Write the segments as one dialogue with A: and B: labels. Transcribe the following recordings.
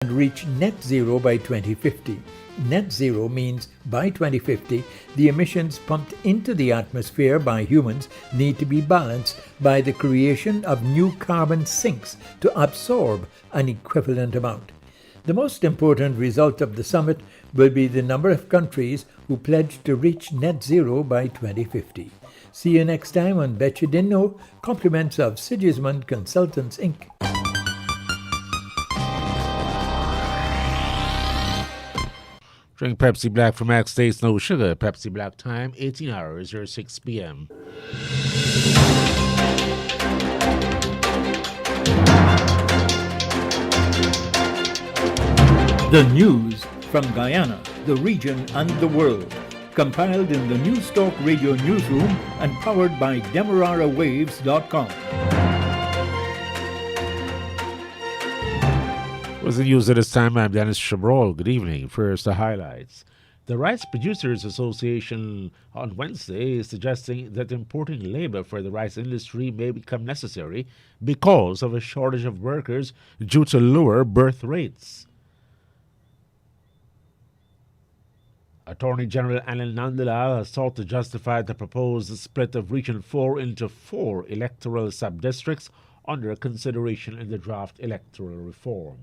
A: and reach net zero by 2050. Net zero means by 2050, the emissions pumped into the atmosphere by humans need to be balanced by the creation of new carbon sinks to absorb an equivalent amount. The most important result of the summit will be the number of countries who pledge to reach net zero by 2050. See you next time on Bet You Didn't Know, compliments of Sigismund Consultants, Inc.
B: Drink Pepsi Black from Max Taste No Sugar. Pepsi Black time, 18 hours or 6 p.m.
A: The news from Guyana, the region and the world. Compiled in the News Talk Radio newsroom and powered by DemeraraWaves.com.
B: With the news at this time, I'm Dennis Chabrol. Good evening. First, the highlights. The Rice Producers Association on Wednesday is suggesting that importing labor for the rice industry may become necessary because of a shortage of workers due to lower birth rates. Attorney General Anand Nandalal has sought to justify the proposed split of Region 4 into 4 electoral sub-districts under consideration in the draft electoral reform.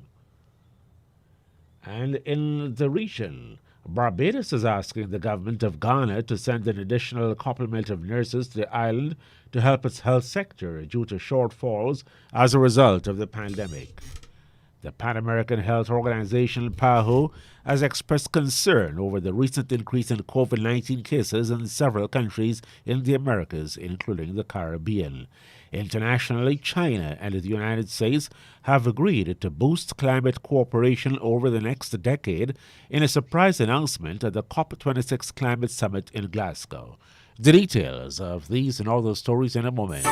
B: And in the region, Barbados is asking the government of Ghana to send an additional complement of nurses to the island to help its health sector due to shortfalls as a result of the pandemic. The Pan American Health Organization, PAHO, has expressed concern over the recent increase in COVID-19 cases in several countries in the Americas, including the Caribbean. Internationally, China and the United States have agreed to boost climate cooperation over the next decade in a surprise announcement at the COP26 Climate Summit in Glasgow. The details of these and all those stories in a moment.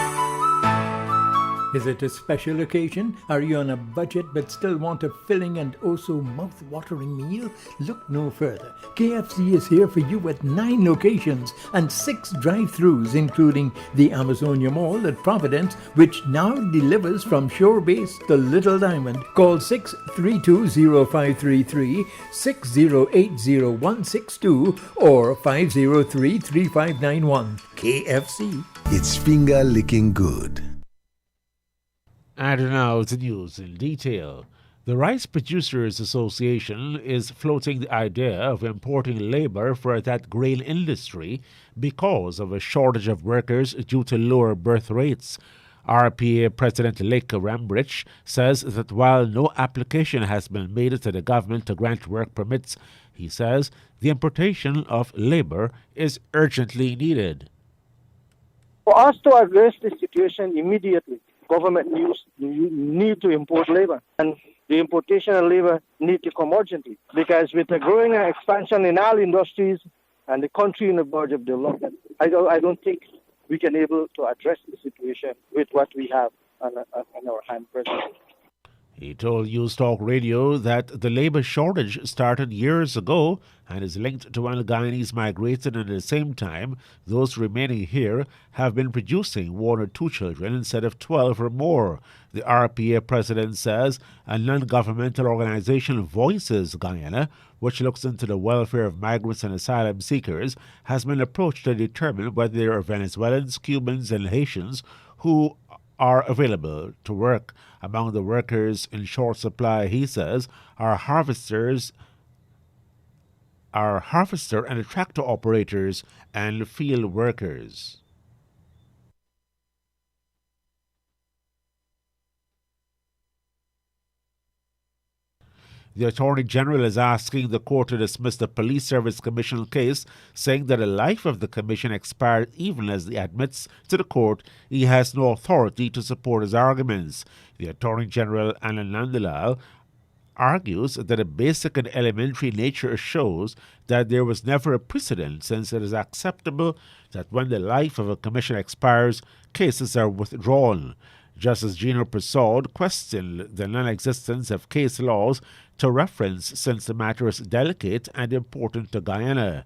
A: Is it a special occasion? Are you on a budget but still want a filling and also mouth-watering meal? Look no further. KFC is here for you at 9 locations and 6 drive-thrus, including the Amazonia Mall at Providence, which now delivers from Shore Base to Little Diamond. Call 632-0533, 6080162, or 503-3591. KFC.
C: It's finger-licking good.
B: And now the news in detail. The Rice Producers Association is floating the idea of importing labor for that grain industry because of a shortage of workers due to lower birth rates. RPA President Lake Rambrich says that while no application has been made to the government to grant work permits, he says the importation of labor is urgently needed.
D: For us to address this situation immediately, government need to import labor, and the importation of labor need to come urgently, because with the growing expansion in all industries and the country in the verge of development, I don't think we can able to address the situation with what we have on our hand presently.
B: He told News Talk Radio that the labor shortage started years ago and is linked to when Guyanese migrated, and at the same time, those remaining here have been producing 1 or 2 children instead of 12 or more. The RPA president says a non-governmental organization, Voices Guyana, which looks into the welfare of migrants and asylum seekers, has been approached to determine whether there are Venezuelans, Cubans, and Haitians who are available to work. Among the workers in short supply, he says, are harvester and tractor operators and field workers. The Attorney General is asking the court to dismiss the Police Service Commission case, saying that the life of the commission expired even as he admits to the court he has no authority to support his arguments. The Attorney General, Anand Nandalal, argues that a basic and elementary nature shows that there was never a precedent, since it is acceptable that when the life of a commission expires, cases are withdrawn. Justice Gino Prasad questioned the non-existence of case laws to reference, since the matter is delicate and important to Guyana.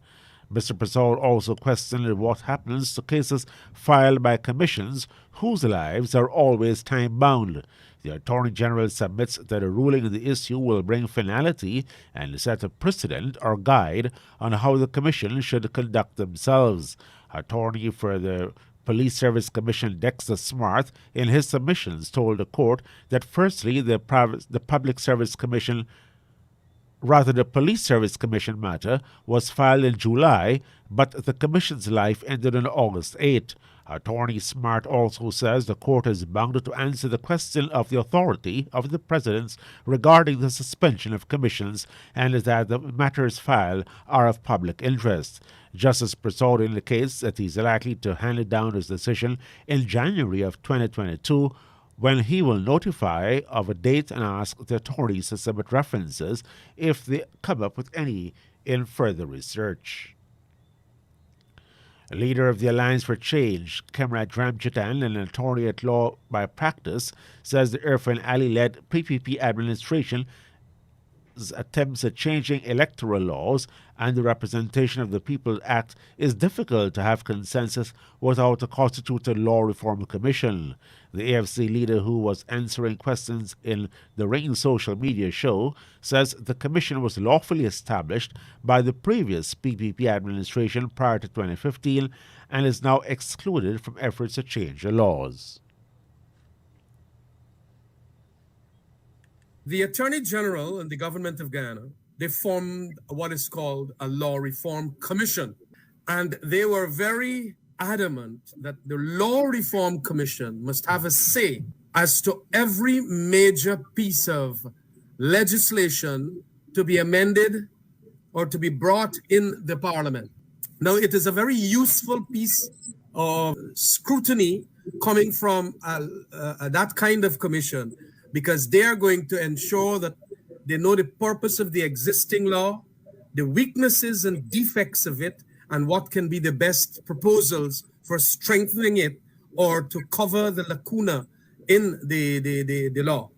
B: Mr. Prasad also questioned what happens to cases filed by commissions whose lives are always time-bound. The Attorney General submits that a ruling on the issue will bring finality and set a precedent or guide on how the Commission should conduct themselves. Attorney for the Police Service Commission Dexter Smart, in his submissions, told the court that firstly, the Public Service Commission the Police Service Commission matter was filed in July, but the Commission's life ended on August 8. Attorney Smart also says the court is bound to answer the question of the authority of the President regarding the suspension of commissions and that the matters filed are of public interest. Justice Prasad indicates that he is likely to hand down his decision in January of 2022, when he will notify of a date and ask the authorities to submit references if they come up with any in further research. A leader of the Alliance for Change, Comrade Ramchitan, an attorney at law by practice, says the Irfan Ali-led PPP administration attempts at changing electoral laws and the Representation of the People Act is difficult to have consensus without a constituted law reform commission. The AFC leader, who was answering questions in the Ring social media show, says the commission was lawfully established by the previous PPP administration prior to 2015 and is now excluded from efforts to change the laws.
E: The Attorney General and the government of Guyana, they formed what is called a Law Reform Commission. And they were very adamant that the Law Reform Commission must have a say as to every major piece of legislation to be amended or to be brought in the Parliament. Now, it is a very useful piece of scrutiny coming from that kind of commission, because they are going to ensure that they know the purpose of the existing law, the weaknesses and defects of it, and what can be the best proposals for strengthening it or to cover the lacuna in the law.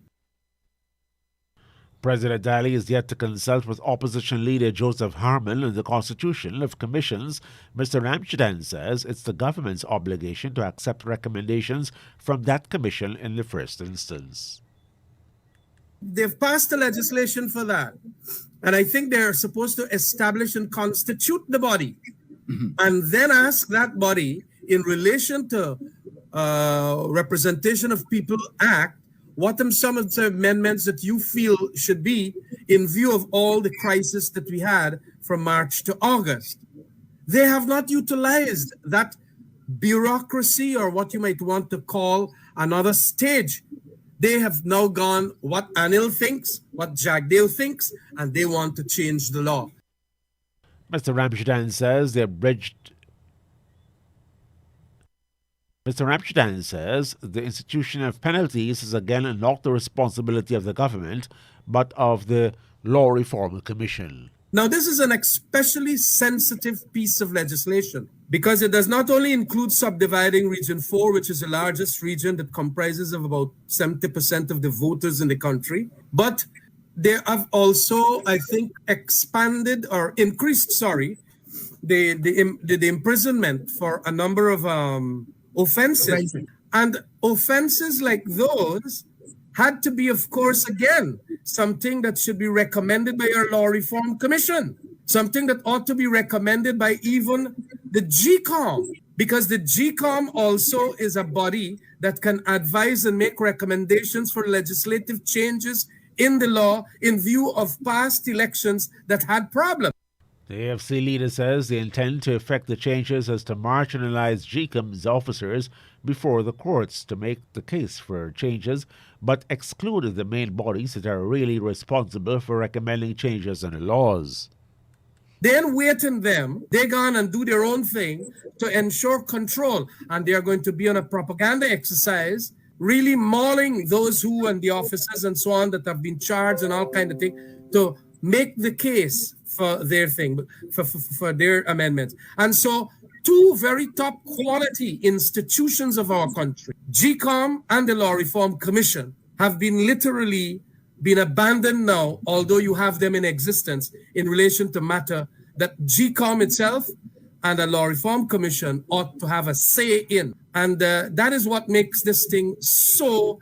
B: President Daly is yet to consult with opposition leader Joseph Harman on the constitution of commissions. Mr. Ramchidan says it's the government's obligation to accept recommendations from that commission in the first instance.
E: They've passed the legislation for that. And I think they're supposed to establish and constitute the body and then ask that body in relation to Representation of People Act, what are some of the amendments that you feel should be in view of all the crisis that we had from March to August. They have not utilized that bureaucracy, or what you might want to call another stage. They have now gone what Anil thinks, what Jagdeo thinks, and they want to change the law.
B: Mr. Ramchidan says the institution of penalties is again not the responsibility of the government, but of the Law Reform Commission.
E: Now, this is an especially sensitive piece of legislation because it does not only include subdividing Region 4, which is the largest region that comprises of about 70% of the voters in the country, but they have also, I think, expanded or increased, the imprisonment for a number of offenses. And offenses like those had to be, of course, again, something that should be recommended by our Law Reform Commission, something that ought to be recommended by even the GCOM, because the GCOM also is a body that can advise and make recommendations for legislative changes in the law in view of past elections that had problems.
B: The AFC leader says they intend to effect the changes as to marginalize GCOM's officers before the courts to make the case for changes, but excluded the main bodies that are really responsible for recommending changes in the laws.
E: Then waiting them, they go on and do their own thing to ensure control, and they are going to be on a propaganda exercise, really mauling those who and the officers and so on that have been charged and all kind of thing to make the case for their thing, for their amendments. And so two very top quality institutions of our country, GCOM and the Law Reform Commission, have been literally been abandoned now, although you have them in existence in relation to matter that GCOM itself and a law reform commission ought to have a say in. And that is what makes this thing so,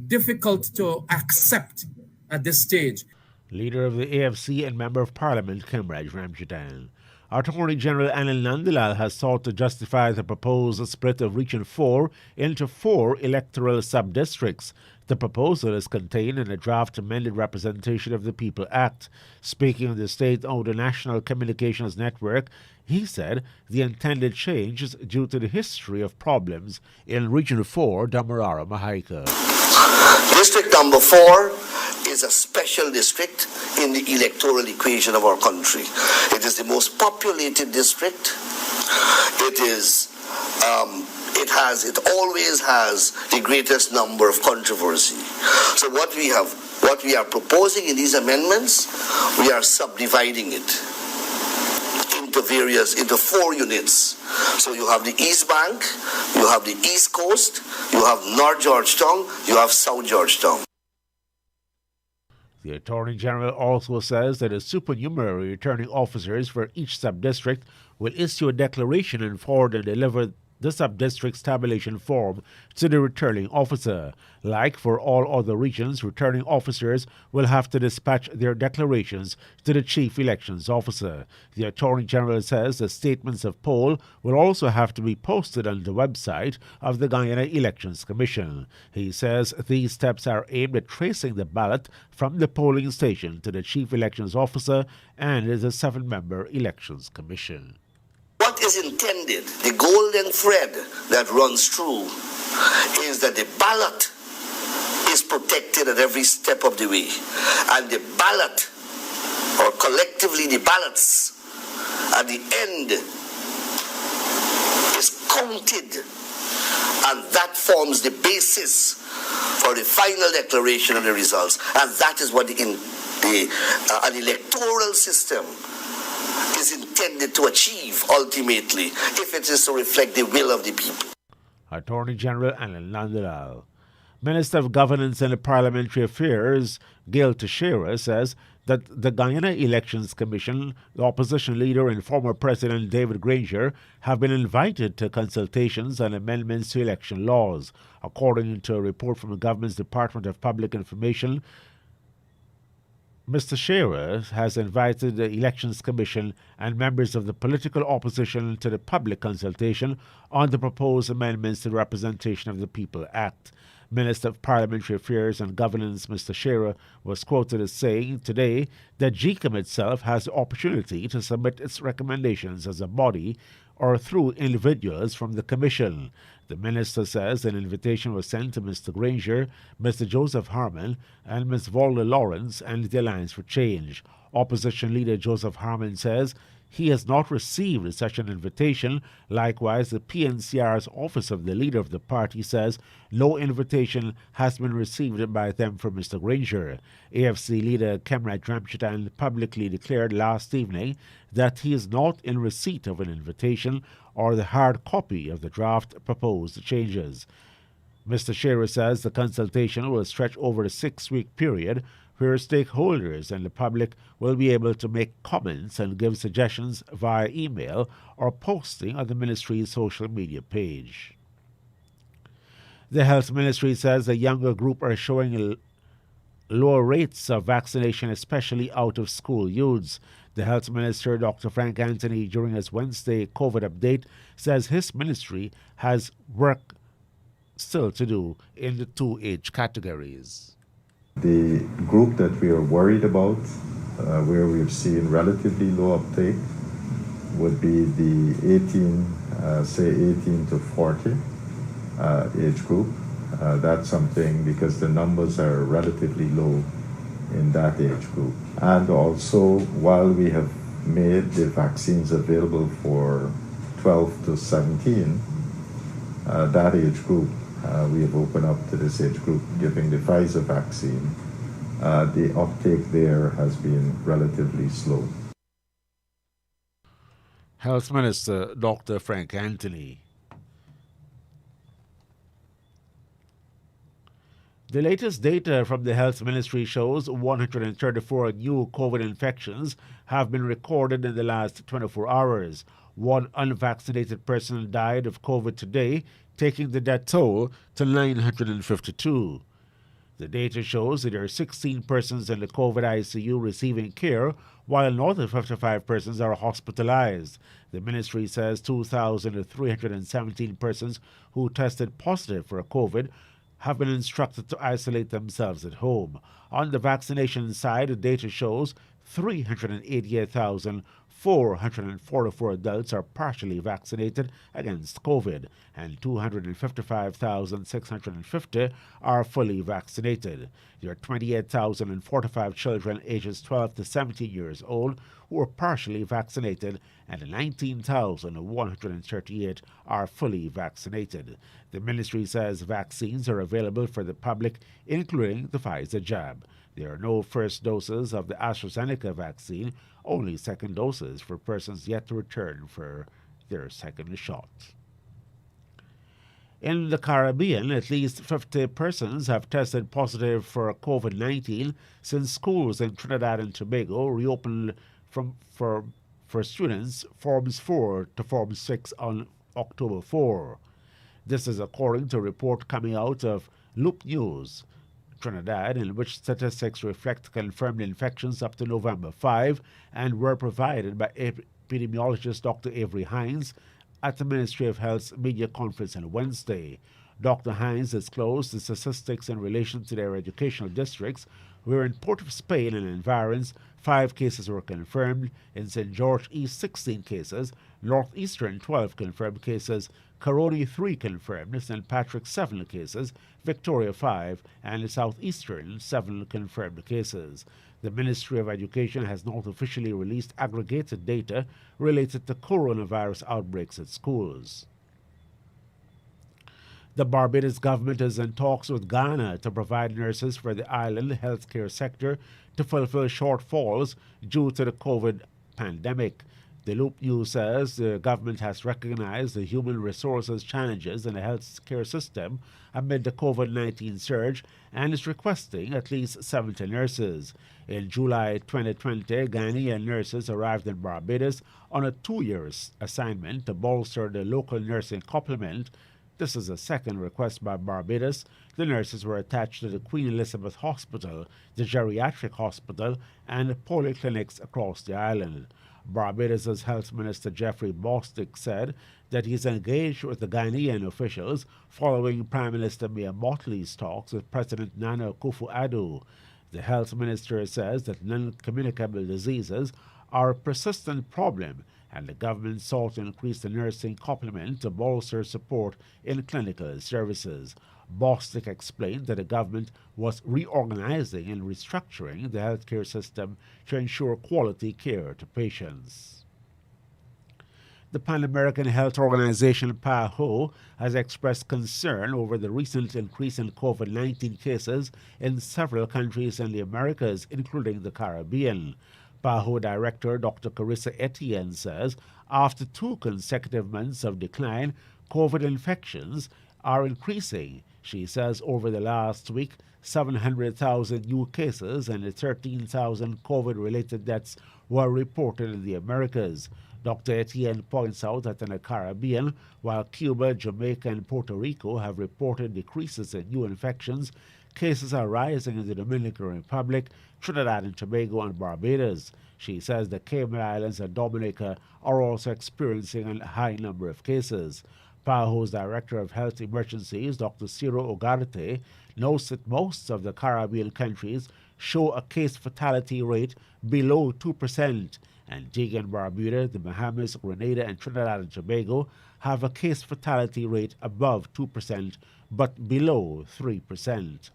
E: difficult to accept at this stage.
B: Leader of the AFC and Member of Parliament, Kimraj Ramchadan. Attorney General Anil Nandlal has sought to justify the proposed split of Region 4 into 4 electoral sub-districts. The proposal is contained in a draft amended Representation of the People Act. Speaking on the state-owned National Communications Network, he said the intended change is due to the history of problems in Region 4, Damarara Mahaika.
F: District number 4 is a special district in the electoral equation of our country. It is the most populated district. It always has the greatest number of controversy. So what we are proposing in these amendments, we are subdividing it into 4 units. So you have the East Bank, you have the East Coast, you have North Georgetown, you have South Georgetown.
B: The Attorney General also says that the supernumerary returning officers for each sub-district will issue a declaration and forward and deliver the sub-district's tabulation form to the returning officer. Like for all other regions, returning officers will have to dispatch their declarations to the Chief Elections Officer. The Attorney General says the statements of poll will also have to be posted on the website of the Guyana Elections Commission. He says these steps are aimed at tracing the ballot from the polling station to the Chief Elections Officer and the 7-member Elections Commission.
F: What is intended, the golden thread that runs through, is that the ballot is protected at every step of the way. And the ballot, or collectively the ballots, at the end is counted. And that forms the basis for the final declaration of the results. And that is what an electoral system is intended to achieve ultimately, if it is to reflect the will of the people.
B: Attorney General Anil Nandlal. Minister of Governance and Parliamentary Affairs, Gail Teixeira, says that the Guyana Elections Commission, the opposition leader and former President David Granger, have been invited to consultations on amendments to election laws. According to a report from the government's Department of Public Information, Mr. Shearer has invited the Elections Commission and members of the political opposition to the public consultation on the proposed amendments to the Representation of the People Act. Minister of Parliamentary Affairs and Governance, Mr. Shearer, was quoted as saying today that GCOM itself has the opportunity to submit its recommendations as a body or through individuals from the Commission. The minister says an invitation was sent to Mr. Granger, Mr. Joseph Harmon, and Ms. Volda Lawrence and the Alliance for Change. Opposition leader Joseph Harmon says he has not received such an invitation. Likewise, the PNCR's office of the leader of the party says no invitation has been received by them from Mr. Granger. AFC leader Kemrat Ramchadan publicly declared last evening that he is not in receipt of an invitation or the hard copy of the draft proposed changes. Mr. Shearer says the consultation will stretch over a 6-week period where stakeholders and the public will be able to make comments and give suggestions via email or posting on the ministry's social media page. The Health Ministry says the younger group are showing lower rates of vaccination, especially out-of-school youths. The Health Minister, Dr. Frank Anthony, during his Wednesday COVID update, says his ministry has work still to do in the 2 age categories.
G: The group that we are worried about, where we've seen relatively low uptake, would be the 18 to 40 age group. That's something because the numbers are relatively low in that age group. And also, while we have made the vaccines available for 12 to 17, that age group, we have opened up to this age group giving the Pfizer vaccine. The uptake there has been relatively slow.
B: Health Minister Dr. Frank Anthony. The latest data from the Health Ministry shows 134 new COVID infections have been recorded in the last 24 hours. One unvaccinated person died of COVID today, taking the death toll to 952. The data shows that there are 16 persons in the COVID ICU receiving care, while another 55 persons are hospitalized. The ministry says 2,317 persons who tested positive for COVID have been instructed to isolate themselves at home. On the vaccination side, the data shows 388,444 adults are partially vaccinated against COVID, and 255,650 are fully vaccinated. There are 28,045 children ages 12 to 17 years old who are partially vaccinated, and 19,138 are fully vaccinated. The ministry says vaccines are available for the public, including the Pfizer jab. There are no first doses of the AstraZeneca vaccine, only second doses for persons yet to return for their second shot. In the Caribbean, at least 50 persons have tested positive for COVID-19 since schools in Trinidad and Tobago reopened for students Forms 4 to Form 6 on October 4. This is according to a report coming out of Loop News, Trinidad, in which statistics reflect confirmed infections up to November 5 and were provided by epidemiologist Dr. Avery Hines at the Ministry of Health's media conference on Wednesday. Dr. Hines disclosed the statistics in relation to their educational districts, where in Port of Spain and environs, 5 cases were confirmed, in St. George East 16 cases, Northeastern 12 confirmed cases, Caroni 3 confirmed, St. Patrick 7 cases, Victoria 5, and the Southeastern 7 confirmed cases. The Ministry of Education has not officially released aggregated data related to coronavirus outbreaks at schools. The Barbados government is in talks with Ghana to provide nurses for the island healthcare sector to fulfill shortfalls due to the COVID pandemic. The Loop News says the government has recognized the human resources challenges in the healthcare system amid the COVID-19 surge and is requesting at least 70 nurses. In July 2020, Ghanaian nurses arrived in Barbados on a 2-year assignment to bolster the local nursing complement. This is a second request by Barbados. The nurses were attached to the Queen Elizabeth Hospital, the Geriatric Hospital, and polyclinics across the island. Barbados' Health Minister Jeffrey Bostic said that he's engaged with the Ghanaian officials following Prime Minister Mia Mottley's talks with President Nana Akufo-Addo. The Health Minister says that non-communicable diseases are a persistent problem, and the government sought to increase the nursing complement to bolster support in clinical services. Bostic explained that the government was reorganizing and restructuring the healthcare system to ensure quality care to patients. The Pan American Health Organization, PAHO, has expressed concern over the recent increase in COVID-19 cases in several countries in the Americas, including the Caribbean. PAHO Director Dr. Carissa Etienne says after 2 consecutive months of decline, COVID infections are increasing. She says over the last week, 700,000 new cases and 13,000 COVID-related deaths were reported in the Americas. Dr. Etienne points out that in the Caribbean, while Cuba, Jamaica, and Puerto Rico have reported decreases in new infections, cases are rising in the Dominican Republic, Trinidad and Tobago, and Barbados. She says the Cayman Islands and Dominica are also experiencing a high number of cases. PAHO's Director of Health Emergencies, Dr. Ciro Ugarte, notes that most of the Caribbean countries show a case fatality rate below 2%. Antigua and Barbuda, the Bahamas, Grenada, and Trinidad and Tobago have a case fatality rate above 2%, but below 3%.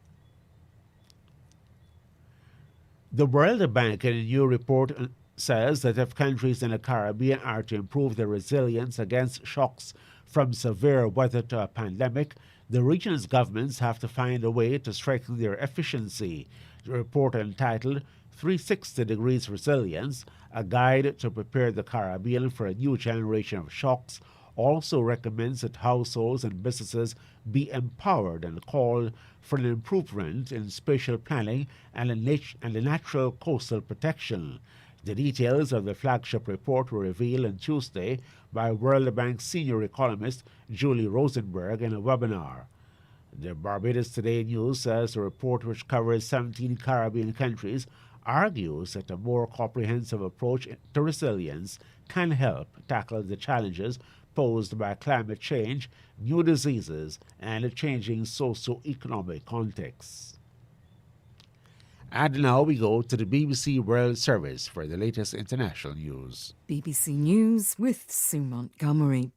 B: The World Bank, in a new report, says that if countries in the Caribbean are to improve their resilience against shocks from severe weather to a pandemic, the region's governments have to find a way to strengthen their efficiency. The report, entitled 360 Degrees Resilience, a guide to prepare the Caribbean for a new generation of shocks, also recommends that households and businesses be empowered and called for an improvement in spatial planning and the natural coastal protection. The details of the flagship report were revealed on Tuesday by World Bank senior economist Julie Rosenberg in a webinar. The Barbados Today News says the report, which covers 17 Caribbean countries, argues that a more comprehensive approach to resilience can help tackle the challenges posed by climate change, new diseases, and a changing socio-economic context. And now we go to the BBC World Service for the latest international news.
H: BBC News with Sue Montgomery.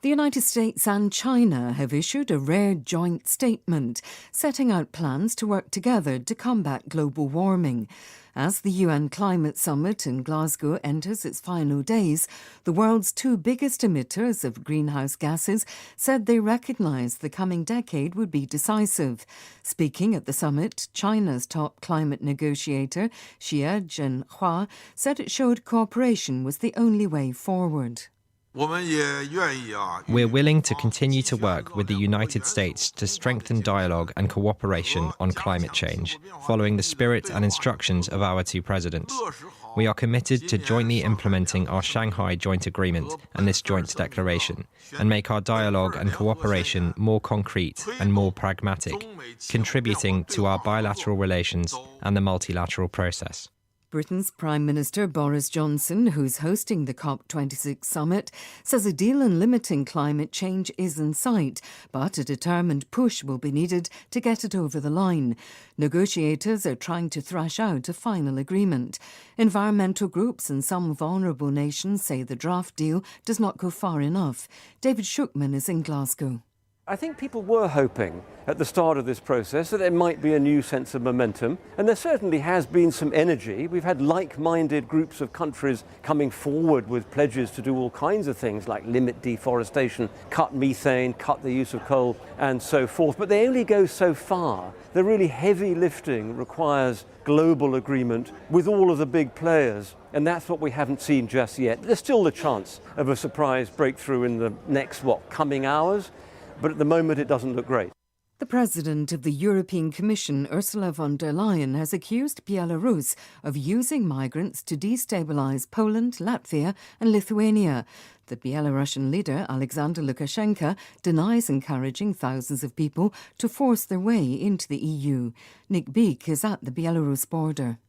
H: The United States and China have issued a rare joint statement setting out plans to work together to combat global warming. As the UN Climate Summit in Glasgow enters its final days, the world's two biggest emitters of greenhouse gases said they recognise the coming decade would be decisive. Speaking at the summit, China's top climate negotiator, Xie Zhenhua, said it showed cooperation was the only way forward.
I: We're willing to continue to work with the United States to strengthen dialogue and cooperation on climate change, following the spirit and instructions of our two presidents. We are committed to jointly implementing our Shanghai Joint Agreement and this joint declaration, and make our dialogue and cooperation more concrete and more pragmatic, contributing to our bilateral relations and the multilateral process.
H: Britain's Prime Minister Boris Johnson, who's hosting the COP26 summit, says a deal on limiting climate change is in sight, but a determined push will be needed to get it over the line. Negotiators are trying to thrash out a final agreement. Environmental groups and some vulnerable nations say the draft deal does not go far enough. David Shookman is in Glasgow.
J: I think people were hoping at the start of this process that there might be a new sense of momentum, and there certainly has been some energy. We've had like-minded groups of countries coming forward with pledges to do all kinds of things like limit deforestation, cut methane, cut the use of coal, and so forth. But they only go so far. The really heavy lifting requires global agreement with all of the big players, and that's what we haven't seen just yet. There's still the chance of a surprise breakthrough in the next, coming hours? But at the moment, it doesn't look great.
H: The President of the European Commission, Ursula von der Leyen, has accused Belarus of using migrants to destabilise Poland, Latvia and Lithuania. The Belarusian leader, Alexander Lukashenko, denies encouraging thousands of people to force their way into the EU. Nick Beek is at the Belarus border.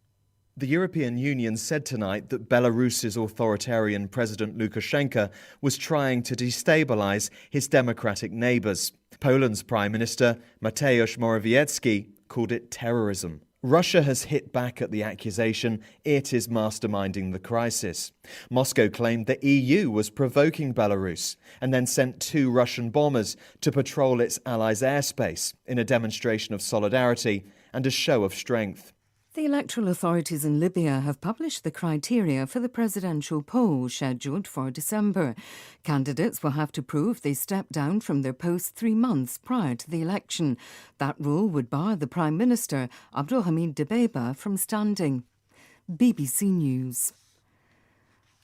K: The European Union said tonight that Belarus's authoritarian President Lukashenko was trying to destabilise his democratic neighbours. Poland's Prime Minister, Mateusz Morawiecki, called it terrorism. Russia has hit back at the accusation it is masterminding the crisis. Moscow claimed the EU was provoking Belarus and then sent 2 Russian bombers to patrol its allies' airspace in a demonstration of solidarity and a show of strength.
H: The electoral authorities in Libya have published the criteria for the presidential poll scheduled for December. Candidates will have to prove they stepped down from their posts 3 months prior to the election. That rule would bar the Prime Minister, Abdulhamid Dbeibah, from standing. BBC News.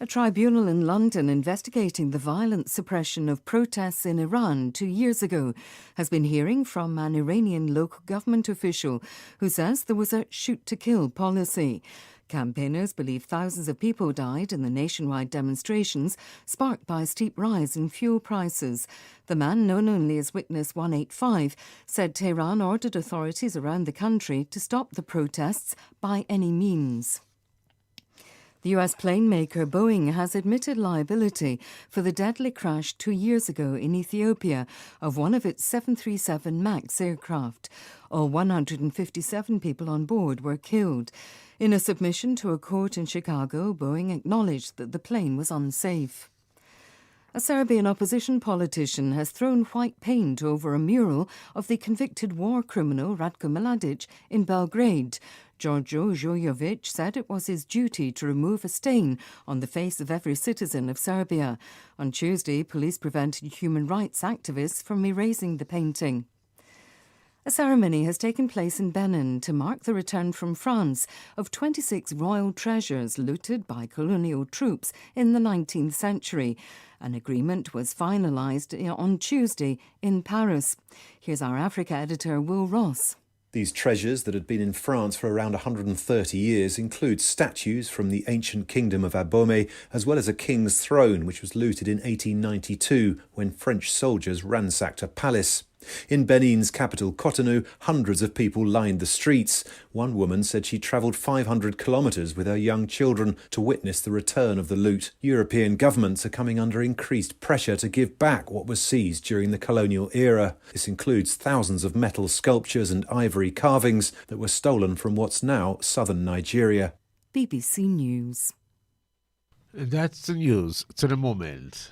H: A tribunal in London investigating the violent suppression of protests in Iran 2 years ago has been hearing from an Iranian local government official who says there was a shoot-to-kill policy. Campaigners believe thousands of people died in the nationwide demonstrations sparked by a steep rise in fuel prices. The man, known only as Witness 185, said Tehran ordered authorities around the country to stop the protests by any means. The US plane maker Boeing has admitted liability for the deadly crash 2 years ago in Ethiopia of one of its 737 MAX aircraft. All 157 people on board were killed. In a submission to a court in Chicago, Boeing acknowledged that the plane was unsafe. A Serbian opposition politician has thrown white paint over a mural of the convicted war criminal Ratko Mladic in Belgrade. Giorgio Jojovic said it was his duty to remove a stain on the face of every citizen of Serbia. On Tuesday, police prevented human rights activists from erasing the painting. A ceremony has taken place in Benin to mark the return from France of 26 royal treasures looted by colonial troops in the 19th century. An agreement was finalised on Tuesday in Paris. Here's our Africa editor, Will Ross.
L: These treasures that had been in France for around 130 years include statues from the ancient kingdom of Abomey, as well as a king's throne, which was looted in 1892 when French soldiers ransacked a palace. In Benin's capital, Cotonou, hundreds of people lined the streets. One woman said she travelled 500 kilometres with her young children to witness the return of the loot. European governments are coming under increased pressure to give back what was seized during the colonial era. This includes thousands of metal sculptures and ivory carvings that were stolen from what's now southern Nigeria.
H: BBC News.
B: That's the news to the moment.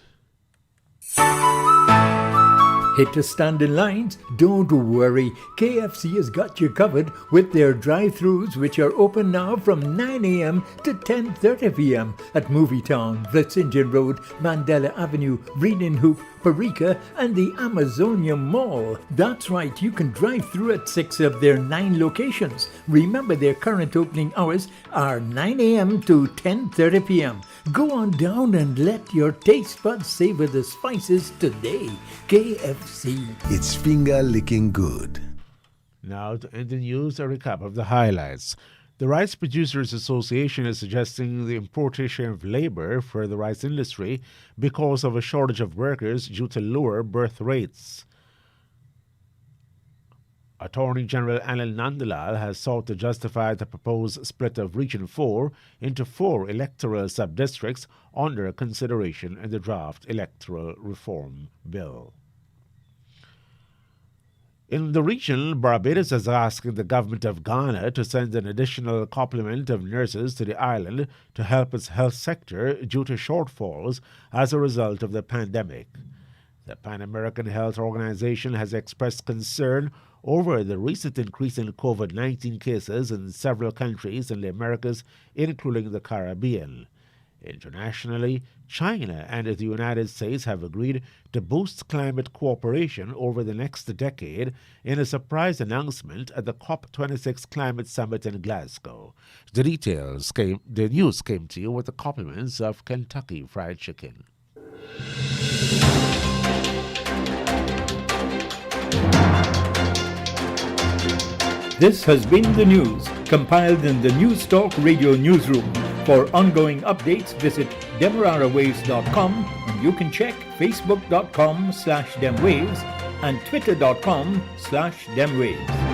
A: Hate to stand in lines? Don't worry. KFC has got you covered with their drive-thrus, which are open now from 9 a.m. to 10:30 p.m. at Movietown, Vlissingen Road, Mandela Avenue, Reading Hoop, Parika and the Amazonia Mall. That's right, you can drive through at 6 of their 9 locations. Remember, their current opening hours are 9 a.m. to 10:30 p.m. Go on down and let your taste buds savor the spices today. KFC.
C: It's finger licking good.
B: Now to end the news, a recap of the highlights. The Rice Producers Association is suggesting the importation of labor for the rice industry because of a shortage of workers due to lower birth rates. Attorney General Anil Nandlal has sought to justify the proposed split of Region 4 into 4 electoral sub-districts under consideration in the draft electoral reform bill. In the region, Barbados is asking the government of Ghana to send an additional complement of nurses to the island to help its health sector due to shortfalls as a result of the pandemic. The Pan American Health Organization has expressed concern over the recent increase in COVID-19 cases in several countries in the Americas, including the Caribbean. Internationally, China and the United States have agreed to boost climate cooperation over the next decade in a surprise announcement at the COP26 Climate Summit in Glasgow. The news came to you with the compliments of Kentucky Fried Chicken.
A: This has been the news, compiled in the News Talk Radio Newsroom. For ongoing updates, visit demerarawaves.com, and you can check facebook.com/demwaves and twitter.com/demwaves.